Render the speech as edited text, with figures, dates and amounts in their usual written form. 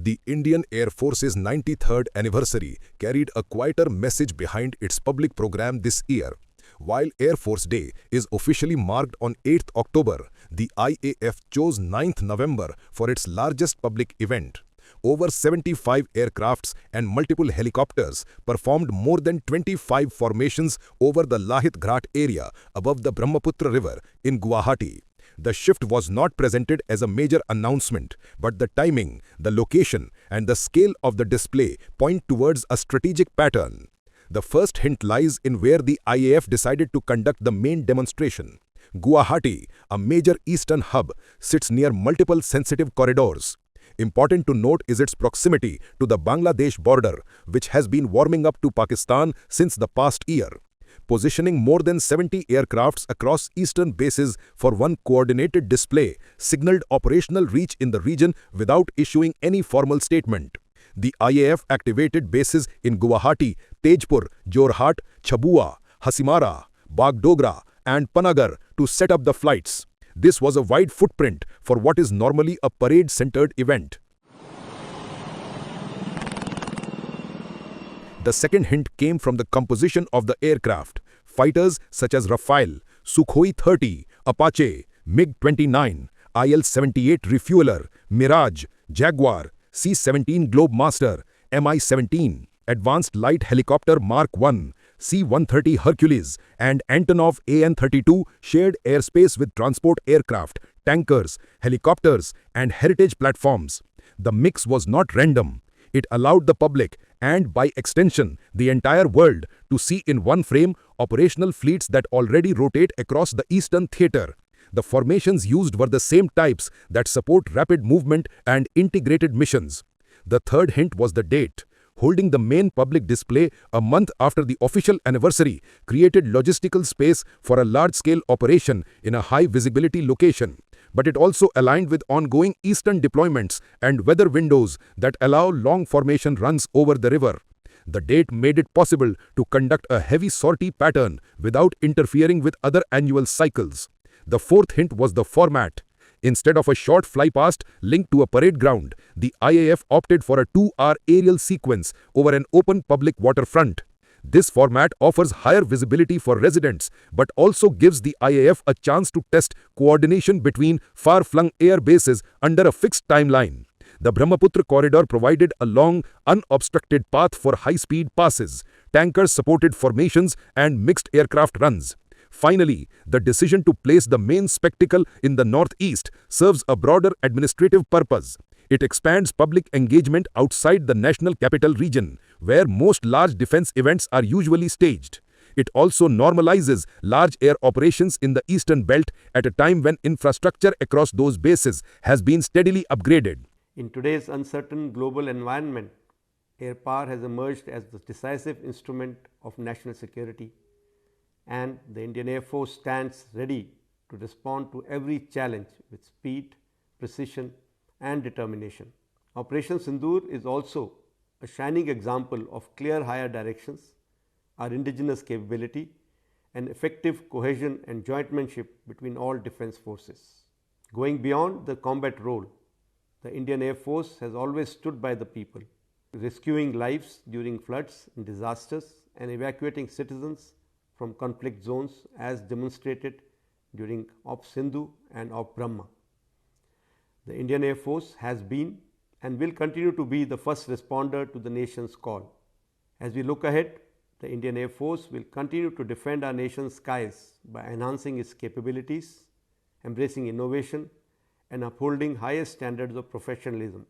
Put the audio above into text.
The Indian Air Force's 93rd anniversary carried a quieter message behind its public program this year. While Air Force Day is officially marked on 8th October, the IAF chose 9th November for its largest public event. Over 75 aircrafts and multiple helicopters performed more than 25 formations over the Lachit Ghat area above the Brahmaputra river in Guwahati. The shift was not presented as a major announcement, but the timing, the location, and the scale of the display point towards a strategic pattern. The first hint lies in where the IAF decided to conduct the main demonstration. Guwahati, a major eastern hub, sits near multiple sensitive corridors. Important to note is its proximity to the Bangladesh border, which has been warming up to Pakistan since the past year. Positioning more than 70 aircrafts across eastern bases for one coordinated display signaled operational reach in the region without issuing any formal statement. The IAF activated bases in Guwahati, Tejpur, Jorhat, Chabua, Hasimara, Bagdogra, and Panagar to set up the flights. This was a wide footprint for what is normally a parade-centered event. The second hint came from the composition of the aircraft. Fighters such as Rafale, Sukhoi 30, Apache, MiG-29, IL-78 Refueler, Mirage, Jaguar, C-17 Globemaster, Mi-17, Advanced Light Helicopter Mark I, C-130 Hercules, and Antonov AN-32 shared airspace with transport aircraft, tankers, helicopters, and heritage platforms. The mix was not random. It allowed the public, and by extension, the entire world, to see in one frame operational fleets that already rotate across the eastern theater. The formations used were the same types that support rapid movement and integrated missions. The third hint was the date. Holding the main public display a month after the official anniversary created logistical space for a large-scale operation in a high-visibility location. But it also aligned with ongoing eastern deployments and weather windows that allow long formation runs over the river. The date made it possible to conduct a heavy sortie pattern without interfering with other annual cycles. The fourth hint was the format. Instead of a short flypast linked to a parade ground, the IAF opted for a 2-hour aerial sequence over an open public waterfront. This format offers higher visibility for residents, but also gives the IAF a chance to test coordination between far-flung air bases under a fixed timeline. The Brahmaputra corridor provided a long, unobstructed path for high-speed passes, tanker-supported formations, and mixed aircraft runs. Finally, the decision to place the main spectacle in the northeast serves a broader administrative purpose. It expands public engagement outside the national capital region, where most large defense events are usually staged. It also normalizes large air operations in the eastern belt at a time when infrastructure across those bases has been steadily upgraded. In today's uncertain global environment, air power has emerged as the decisive instrument of national security, and the Indian Air Force stands ready to respond to every challenge with speed, precision, and determination. Operation Sindoor is also a shining example of clear higher directions, our indigenous capability, and effective cohesion and jointmanship between all defense forces. Going beyond the combat role, the Indian Air Force has always stood by the people, rescuing lives during floods and disasters and evacuating citizens from conflict zones as demonstrated during Op Sindhu and Op Brahma. The Indian Air Force has been and will continue to be the first responder to the nation's call. As we look ahead, the Indian Air Force will continue to defend our nation's skies by enhancing its capabilities, embracing innovation, and upholding highest standards of professionalism.